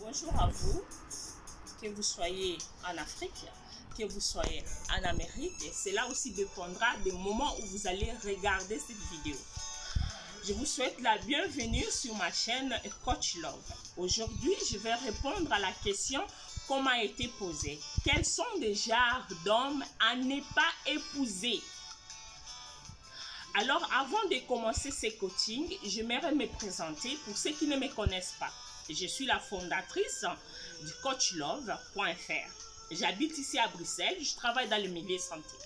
Bonjour à vous, que vous soyez en Afrique, que vous soyez en Amérique. Cela aussi dépendra du moment où vous allez regarder cette vidéo. Je vous souhaite la bienvenue sur ma chaîne Coach Love. Aujourd'hui, je vais répondre à la question qu'on m'a été posée. Quels sont les genres d'hommes à ne pas épouser? Alors, avant de commencer ces coachings, j'aimerais me présenter pour ceux qui ne me connaissent pas. Je suis la fondatrice du coachlove.fr. J'habite ici à Bruxelles, je travaille dans le milieu santé.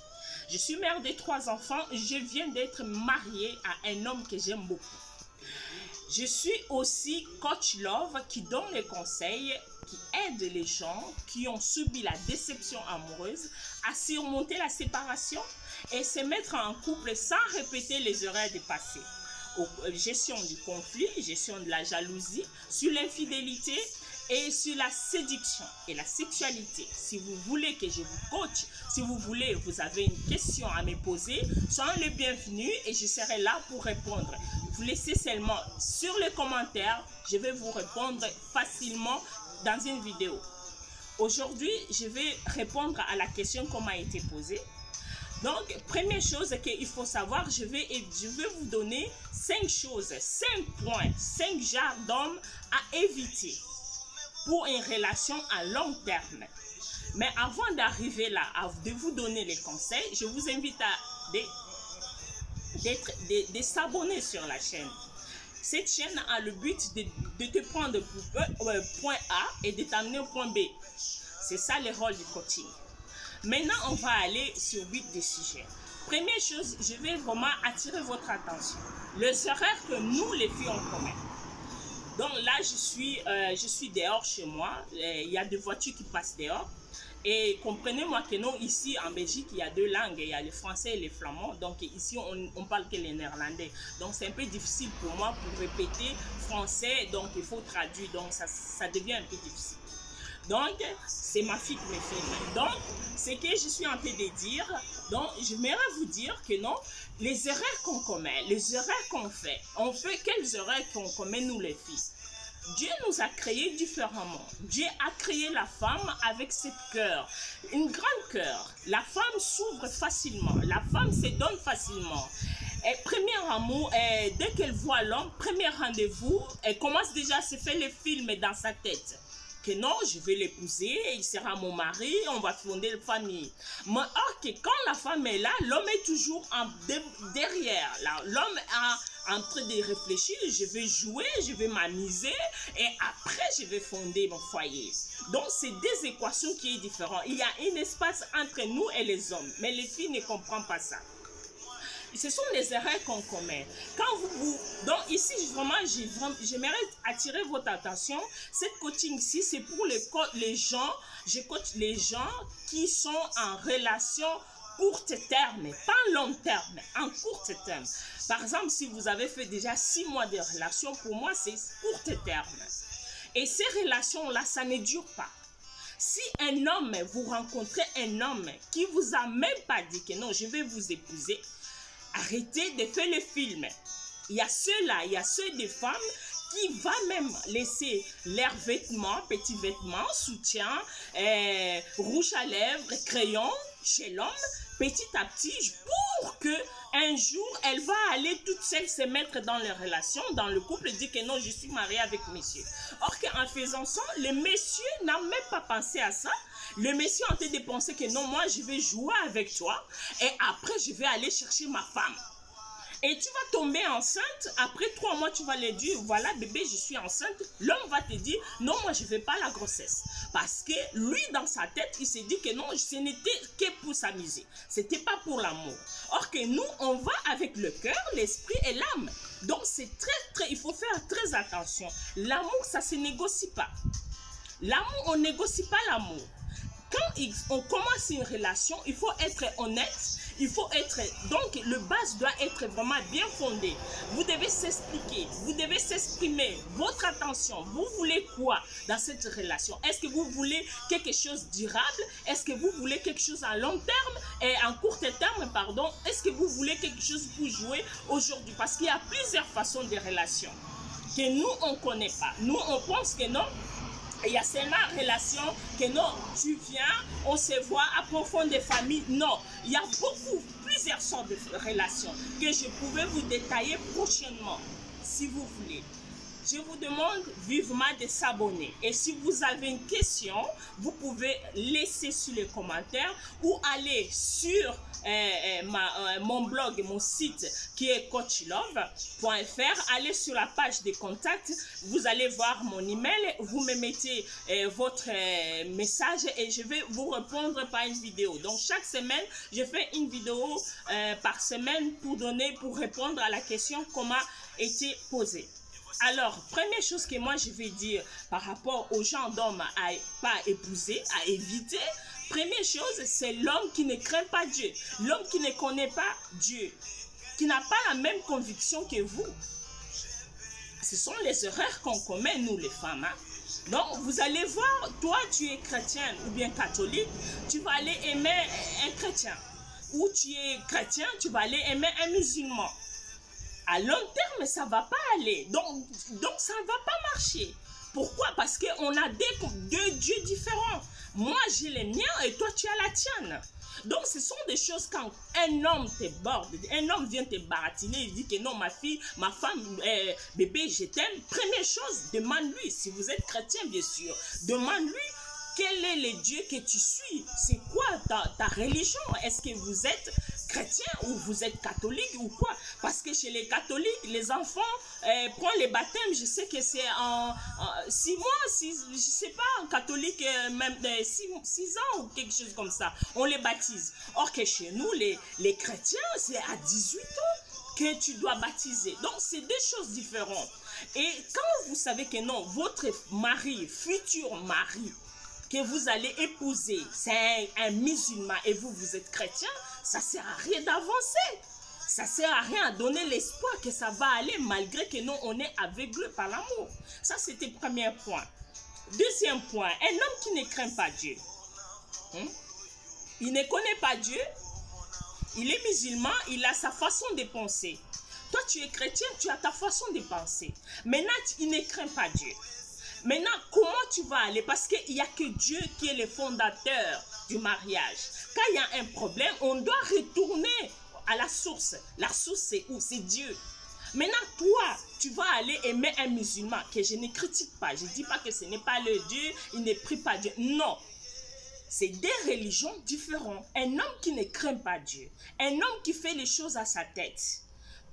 Je suis mère de 3 enfants, je viens d'être mariée à un homme que j'aime beaucoup. Je suis aussi Coach Love qui donne les conseils, qui aide les gens qui ont subi la déception amoureuse à surmonter la séparation et se mettre en couple sans répéter les erreurs du passé. Gestion du conflit, gestion de la jalousie, sur l'infidélité et sur la séduction et la sexualité. Si vous voulez que je vous coach, si vous voulez, vous avez une question à me poser, soyez les bienvenus et je serai là pour répondre. Vous laissez seulement sur les commentaires, je vais vous répondre facilement dans une vidéo. Aujourd'hui, je vais répondre à la question qu'on m'a été posée. Donc, première chose qu'il faut savoir, je vais vous donner 5 choses, 5 points, 5 genres d'hommes à éviter pour une relation à long terme. Mais avant d'arriver là, de vous donner les conseils, je vous invite à de s'abonner sur la chaîne. Cette chaîne a le but de te prendre pour point A et de t'amener au point B. C'est ça le rôle du coaching. Maintenant, on va aller sur 8 des sujets. Première chose, je vais vraiment attirer votre attention. Les erreurs que nous, les filles, on commet. Donc là, je suis dehors chez moi. Il y a des voitures qui passent dehors. Et comprenez-moi que non, ici en Belgique, il y a 2 langues. Il y a le français et le flamand. Donc ici, on parle que le néerlandais. Donc c'est un peu difficile pour moi pour répéter français. Donc il faut traduire. Donc ça devient un peu difficile. Donc, c'est ma fille qui me filme. Donc, ce que je suis en train de dire, donc, j'aimerais vous dire que non, les erreurs qu'on commet, les erreurs qu'on fait, on fait quelles erreurs qu'on commet nous les filles? Dieu nous a créés différemment. Dieu a créé la femme avec ce cœur, une grande cœur. La femme s'ouvre facilement, la femme se donne facilement. Et premier amour, dès qu'elle voit l'homme, premier rendez-vous, elle commence déjà à se faire les films dans sa tête. Que non, je vais l'épouser, il sera mon mari, on va fonder une famille. Mais ok, quand la femme est là, l'homme est toujours derrière. L'homme est en train de réfléchir, je vais jouer, je vais m'amuser et après je vais fonder mon foyer. Donc c'est des équations qui sont différentes. Il y a un espace entre nous et les hommes, mais les filles ne comprennent pas ça. Ce sont les erreurs qu'on commet. Donc ici, vraiment, j'aimerais attirer votre attention. Cette coaching-ci, c'est pour les gens, je coach les gens qui sont en relation courte terme, pas long terme, en courte terme. Par exemple, si vous avez fait déjà 6 mois de relation, pour moi, c'est courte terme. Et ces relations-là, ça ne dure pas. Si un homme, vous rencontrez un homme qui vous a même pas dit que non, je vais vous épouser, arrêtez de faire le film. Il y a ceux-là, il y a ceux des femmes qui vont même laisser leurs vêtements, petits vêtements, soutien, rouge à lèvres, crayon chez l'homme, petit à petit, pour que un jour, elle va aller toute seule se mettre dans les relations, dans le couple, et dire que non, je suis mariée avec monsieur. Or qu'en faisant ça, le monsieur n'a même pas pensé à ça. Le monsieur a en train de penser que non, moi, je vais jouer avec toi et après, je vais aller chercher ma femme. Et tu vas tomber enceinte, après 3 mois, tu vas lui dire, voilà bébé, je suis enceinte. L'homme va te dire, non, moi, je ne veux pas la grossesse. Parce que lui, dans sa tête, il s'est dit que non, ce n'était que pour s'amuser. Ce n'était pas pour l'amour. Or que nous, on va avec le cœur, l'esprit et l'âme. Donc, c'est il faut faire très attention. L'amour, ça ne se négocie pas. L'amour, on ne négocie pas l'amour. Quand on commence une relation, il faut être honnête, il faut être... Donc, le base doit être vraiment bien fondé. Vous devez s'expliquer, vous devez s'exprimer, votre attention. Vous voulez quoi dans cette relation? Est-ce que vous voulez quelque chose de durable? Est-ce que vous voulez quelque chose à long terme et en court terme, pardon? Est-ce que vous voulez quelque chose pour jouer aujourd'hui? Parce qu'il y a plusieurs façons de relations que nous, on ne connaît pas. Nous, on pense que non. Il y a seulement relation que non, tu viens, on se voit, approfondir des familles. Non, il y a plusieurs sortes de relations que je pouvais vous détailler prochainement, si vous voulez. Je vous demande vivement de s'abonner. Et si vous avez une question, vous pouvez laisser sur les commentaires ou aller sur mon blog, mon site qui est coachlove.fr. Allez sur la page des contacts, vous allez voir mon email, vous me mettez votre message et je vais vous répondre par une vidéo. Donc chaque semaine, je fais une vidéo par semaine pour répondre à la question qui m'a été posée. Alors, première chose que moi je vais dire par rapport aux gens d'hommes à pas épouser, à éviter, première chose, c'est l'homme qui ne craint pas Dieu, l'homme qui ne connaît pas Dieu, qui n'a pas la même conviction que vous. Ce sont les erreurs qu'on commet, nous les femmes. Hein? Donc, vous allez voir, toi tu es chrétienne ou bien catholique, tu vas aller aimer un chrétien. Ou tu es chrétien, tu vas aller aimer un musulman. À long terme, ça ne va pas aller. Donc ça ne va pas marcher. Pourquoi? Parce qu'on a deux dieux différents. Moi, j'ai les miens et toi, tu as la tienne. Donc, ce sont des choses quand un homme te borde, un homme vient te baratiner, il dit que non, ma fille, ma femme, bébé, je t'aime. Première chose, demande-lui, si vous êtes chrétien, bien sûr, demande-lui quel est le Dieu que tu suis. C'est quoi ta religion? Est-ce que vous êtes chrétien ou vous êtes catholique ou quoi? Parce que chez les catholiques, les enfants prennent les baptêmes. Je sais que c'est en 6 mois, je sais pas, en catholique, même 6 ans ou quelque chose comme ça. On les baptise. Or que chez nous, les chrétiens, c'est à 18 ans que tu dois baptiser. Donc, c'est des choses différentes. Et quand vous savez que non, votre mari, futur mari, que vous allez épouser, c'est un musulman et vous êtes chrétien, ça ne sert à rien d'avancer. Ça ne sert à rien à donner l'espoir que ça va aller malgré que nous, on est aveuglés par l'amour. Ça, c'était le premier point. Deuxième point, un homme qui ne craint pas Dieu. Il ne connaît pas Dieu. Il est musulman, il a sa façon de penser. Toi, tu es chrétien, tu as ta façon de penser. Maintenant, il ne craint pas Dieu. Maintenant, comment tu vas aller? Parce qu'il n'y a que Dieu qui est le fondateur du mariage. Quand il y a un problème, on doit retourner à la source. La source, c'est où? C'est Dieu. Maintenant, toi, tu vas aller aimer un musulman, que je ne critique pas. Je ne dis pas que ce n'est pas le Dieu, il ne prie pas Dieu. Non. C'est des religions différentes. Un homme qui ne craint pas Dieu, un homme qui fait les choses à sa tête.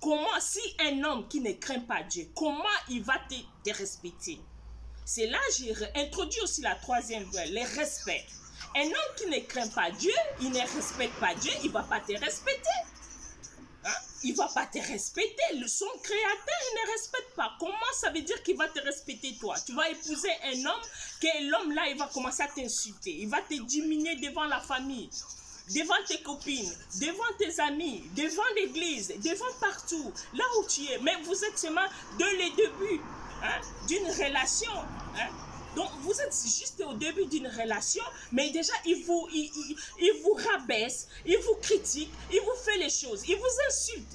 Comment, si un homme qui ne craint pas Dieu, comment il va te respecter? C'est là que j'ai introduit aussi la troisième voie, le respect. Un homme qui ne craint pas Dieu, il ne respecte pas Dieu, il ne va pas te respecter. Hein? Il ne va pas te respecter. Son créateur, il ne respecte pas. Comment ça veut dire qu'il va te respecter toi? Tu vas épouser un homme, que l'homme là, il va commencer à t'insulter. Il va te diminuer devant la famille, devant tes copines, devant tes amis, devant l'église, devant partout, là où tu es. Mais vous êtes seulement dans les débuts. Hein, d'une relation. Hein. Donc, vous êtes juste au début d'une relation, mais déjà, il vous rabaisse, il vous critique, il vous fait les choses, il vous insulte.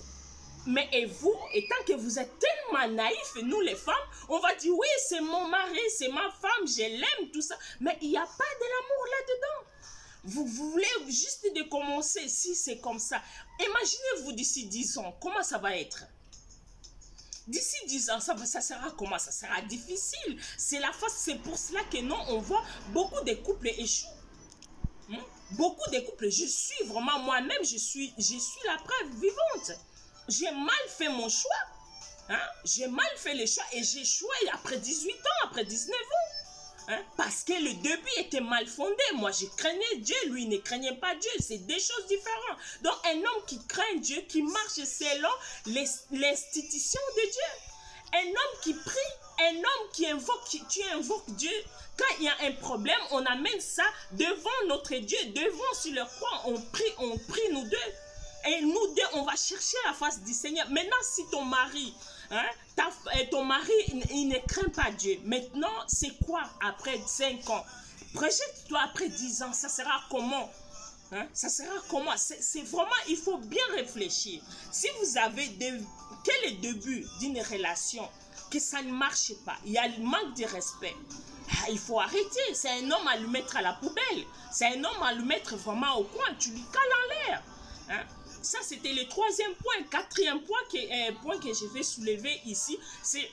Mais et vous, étant que vous êtes tellement naïfs, nous les femmes, on va dire, oui, c'est mon mari, c'est ma femme, je l'aime, tout ça. Mais il n'y a pas de l'amour là-dedans. Vous voulez juste de commencer, si c'est comme ça. Imaginez-vous d'ici 10 ans, comment ça va être? D'ici 10 ans, ça sera comment? Ça sera difficile. C'est pour cela que nous, on voit beaucoup de couples échouent. Beaucoup de couples. Je suis vraiment moi-même, je suis la preuve vivante. J'ai mal fait mon choix. Hein? J'ai mal fait les choix et j'ai échoué après 18 ans, après 19 ans. Hein? Parce que le début était mal fondé. Moi, je craignais Dieu. Lui, il ne craignait pas Dieu. C'est deux choses différentes. Donc, un homme qui craint Dieu, qui marche selon l'institution de Dieu. Un homme qui prie, un homme qui tu invoques Dieu. Quand il y a un problème, on amène ça devant notre Dieu, devant sur le croix. On prie nous deux. Et nous deux, on va chercher la face du Seigneur. Maintenant, si ton mari... Hein? Ton mari, il ne craint pas Dieu. Maintenant, c'est quoi après 5 ans? Projette-toi après 10 ans, ça sera comment? Hein? Ça sera comment? C'est vraiment, il faut bien réfléchir. Si vous avez, quel est le début d'une relation, que ça ne marche pas, il y a le manque de respect. il faut arrêter. C'est un homme à le mettre à la poubelle. C'est un homme à le mettre vraiment au coin. Tu lui cales en l'air. Hein? Ça, c'était le troisième point. Quatrième point que je vais soulever ici, c'est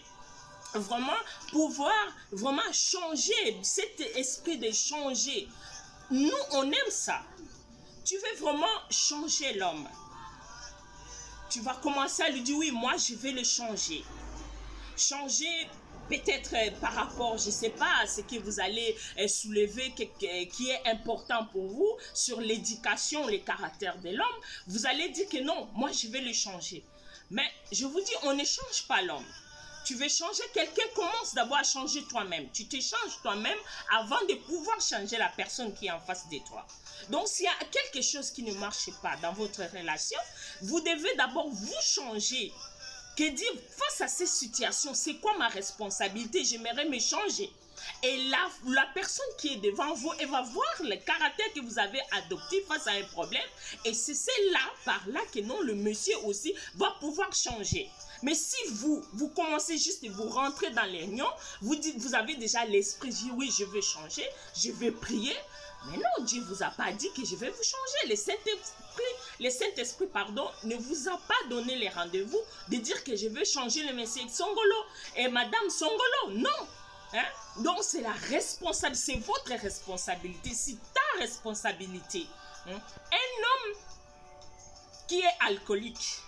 vraiment pouvoir vraiment changer, cet esprit de changer. Nous, on aime ça. Tu veux vraiment changer l'homme. Tu vas commencer à lui dire, oui, moi, je vais le changer. Changer peut-être par rapport, je ne sais pas, à ce que vous allez soulever qui est important pour vous sur l'éducation, le caractère de l'homme. Vous allez dire que non, moi, je vais le changer. Mais je vous dis, on ne change pas l'homme. Tu veux changer quelqu'un, commence d'abord à changer toi-même. Tu te changes toi-même avant de pouvoir changer la personne qui est en face de toi. Donc, s'il y a quelque chose qui ne marche pas dans votre relation, vous devez d'abord vous changer. Que dire face à ces situations, c'est quoi ma responsabilité? J'aimerais me changer. Et là, la personne qui est devant vous, elle va voir le caractère que vous avez adopté face à un problème. Et c'est là, par là, que non, le monsieur aussi va pouvoir changer. Mais si vous commencez juste et vous rentrez dans les réunions, vous dites, vous avez déjà l'esprit, dit oui, je vais changer, je vais prier. Mais non, Dieu ne vous a pas dit que je vais vous changer. Le Saint-Esprit, ne vous a pas donné les rendez-vous de dire que je vais changer le monsieur Songolo et Madame Songolo. Non. Hein? Donc, c'est la responsabilité, c'est votre responsabilité, c'est ta responsabilité. Hein? Un homme qui est alcoolique,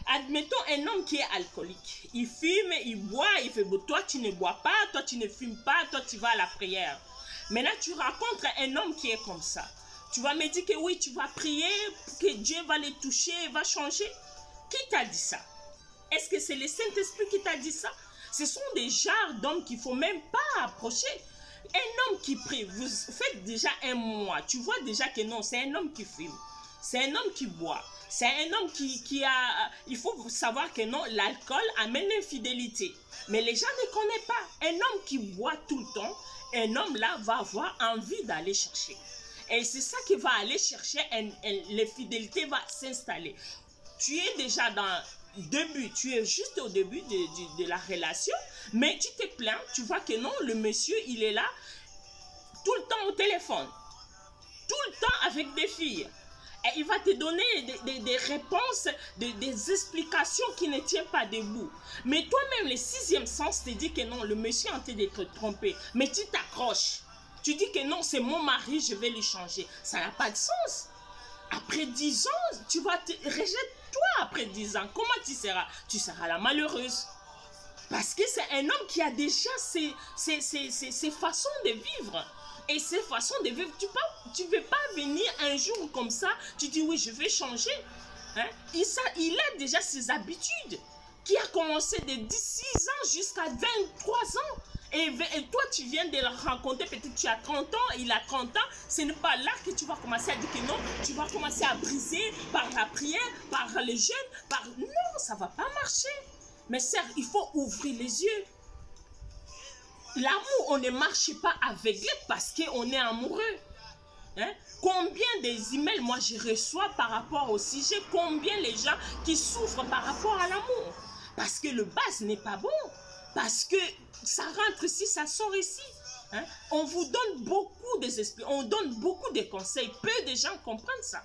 admettons un homme qui est alcoolique, il fume, il boit, il fait, toi tu ne bois pas, toi tu ne fumes pas, toi tu vas à la prière. Maintenant, tu rencontres un homme qui est comme ça. Tu vas me dire que oui, tu vas prier, que Dieu va les toucher, va changer. Qui t'a dit ça? Est-ce que c'est le Saint-Esprit qui t'a dit ça? Ce sont des genres d'hommes qu'il ne faut même pas approcher. Un homme qui prie, vous faites déjà un mois, tu vois déjà que non, c'est un homme qui fume. C'est un homme qui boit. C'est un homme qui a... Il faut savoir que non, l'alcool amène l'infidélité. Mais les gens ne connaissent pas. Un homme qui boit tout le temps, un homme là va avoir envie d'aller chercher. Et c'est ça qui va aller chercher, l'infidélité va s'installer. Tu es déjà dans le début, tu es juste au début de la relation, mais tu te plains, tu vois que non, le monsieur, il est là tout le temps au téléphone, tout le temps avec des filles. Et il va te donner des réponses, des explications qui ne tiennent pas debout. Mais toi-même, le sixième sens te dit que non, le monsieur est en train d'être trompé. Mais tu t'accroches. Tu dis que non, c'est mon mari, je vais lui changer. Ça n'a pas de sens. Après 10 ans, tu vas te... Rejette-toi après 10 ans. Comment tu seras? Tu seras la malheureuse. Parce que c'est un homme qui a déjà ses façons de vivre. Et ces façons de vivre, tu ne veux pas venir un jour comme ça, tu dis oui, je vais changer. Hein? Il a déjà ses habitudes, qui a commencé de 16 ans jusqu'à 23 ans. Et toi, tu viens de le rencontrer, peut-être tu as 30 ans, il a 30 ans. Ce n'est pas là que tu vas commencer à dire que non, tu vas commencer à briser par la prière, par les jeûnes, par... Non, ça ne va pas marcher. Mais certes, il faut ouvrir les yeux. L'amour, on ne marche pas aveuglé parce qu'on est amoureux. Hein? Combien des emails moi je reçois par rapport au sujet, combien les gens qui souffrent par rapport à l'amour. Parce que le base n'est pas bon. Parce que ça rentre ici, ça sort ici. Hein? On vous donne beaucoup d'esprits, on donne beaucoup de conseils. Peu de gens comprennent ça.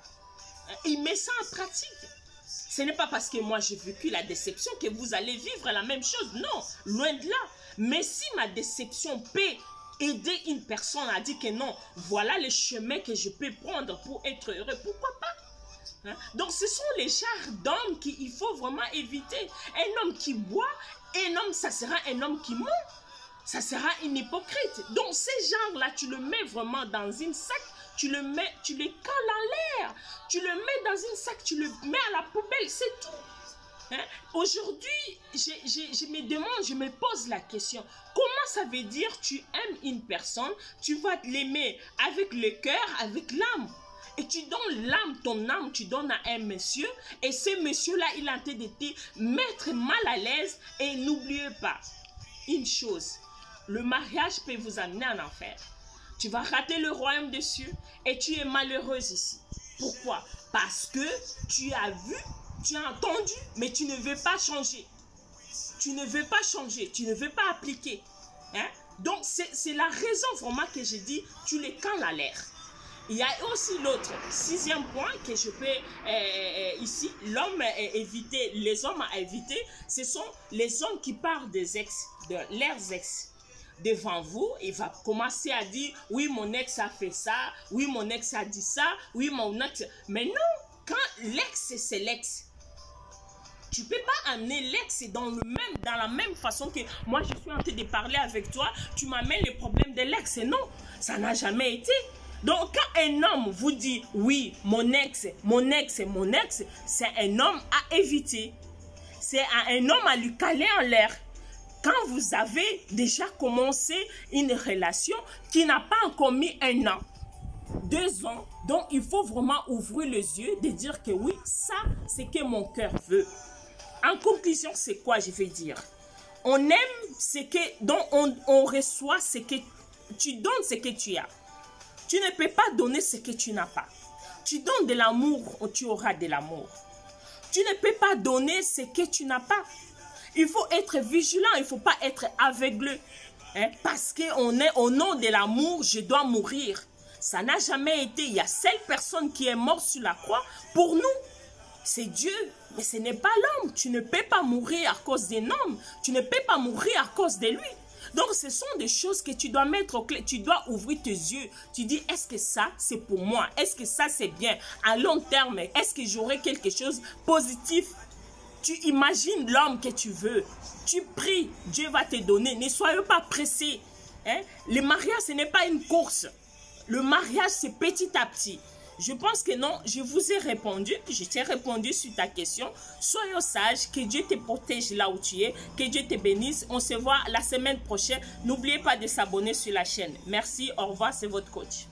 Hein? Ils mettent ça en pratique. Ce n'est pas parce que moi j'ai vécu la déception que vous allez vivre la même chose. Non, loin de là. Mais si ma déception peut aider une personne à dire que non, voilà le chemin que je peux prendre pour être heureux, pourquoi pas? Hein? Donc ce sont les genres d'hommes qu'il faut vraiment éviter. Un homme qui boit, un homme, ça sera un homme qui ment. Ça sera une hypocrite. Donc ces genres-là, tu le mets vraiment dans une sac, tu les colles en l'air, tu le mets dans une sac, tu le mets à la poubelle, c'est tout. Hein? Aujourd'hui, je me demande, je me pose la question, comment ça veut dire tu aimes une personne, tu vas l'aimer avec le cœur, avec l'âme, et tu donnes l'âme, ton âme, tu donnes à un monsieur, et ce monsieur-là, il a en train de te mettre mal à l'aise, et n'oubliez pas une chose, le mariage peut vous amener en enfer. Tu vas rater le royaume des cieux, et tu es malheureuse ici. Pourquoi? Parce que tu as vu, tu as entendu, mais tu ne veux pas changer. Tu ne veux pas changer, tu ne veux pas appliquer. Hein? Donc, c'est la raison vraiment que je dis, tu les cales à l'air. Il y a aussi l'autre, 6e point que je peux ici, l'homme éviter, les hommes à éviter, ce sont les hommes qui parlent des ex, de leurs ex. Devant vous, il va commencer à dire, oui, mon ex a fait ça, oui, mon ex a dit ça, oui, mon ex... Mais non, quand l'ex, c'est l'ex. Tu ne peux pas amener l'ex dans la même façon que moi, je suis en train de parler avec toi, tu m'amènes les problèmes de l'ex. Non, ça n'a jamais été. Donc, quand un homme vous dit, oui, mon ex, mon ex, mon ex, c'est un homme à éviter. C'est un homme à lui caler en l'air. Quand vous avez déjà commencé une relation qui n'a pas encore mis 1 an, 2 ans, donc il faut vraiment ouvrir les yeux de dire que oui, ça, c'est que mon cœur veut. En conclusion, c'est quoi je vais dire? On aime ce que, donc on reçoit ce que tu donnes, ce que tu as. Tu ne peux pas donner ce que tu n'as pas. Tu donnes de l'amour, tu auras de l'amour. Tu ne peux pas donner ce que tu n'as pas. Il faut être vigilant, il ne faut pas être aveuglé. Hein? Parce qu'on est au nom de l'amour, je dois mourir. Ça n'a jamais été. Il y a seule personne qui est morte sur la croix pour nous. C'est Dieu, mais ce n'est pas l'homme. Tu ne peux pas mourir à cause d'un homme. Tu ne peux pas mourir à cause de lui. Donc, ce sont des choses que tu dois mettre au clair. Tu dois ouvrir tes yeux. Tu dis, est-ce que ça, c'est pour moi? Est-ce que ça, c'est bien? À long terme, est-ce que j'aurai quelque chose de positif? Tu imagines l'homme que tu veux. Tu pries, Dieu va te donner. Ne soyez pas pressés. Hein? Le mariage, ce n'est pas une course. Le mariage, c'est petit à petit. Je pense que non, je vous ai répondu. Je t'ai répondu sur ta question. Soyons sages, que Dieu te protège là où tu es, que Dieu te bénisse. On se voit la semaine prochaine. N'oubliez pas de s'abonner sur la chaîne. Merci, au revoir, c'est votre coach.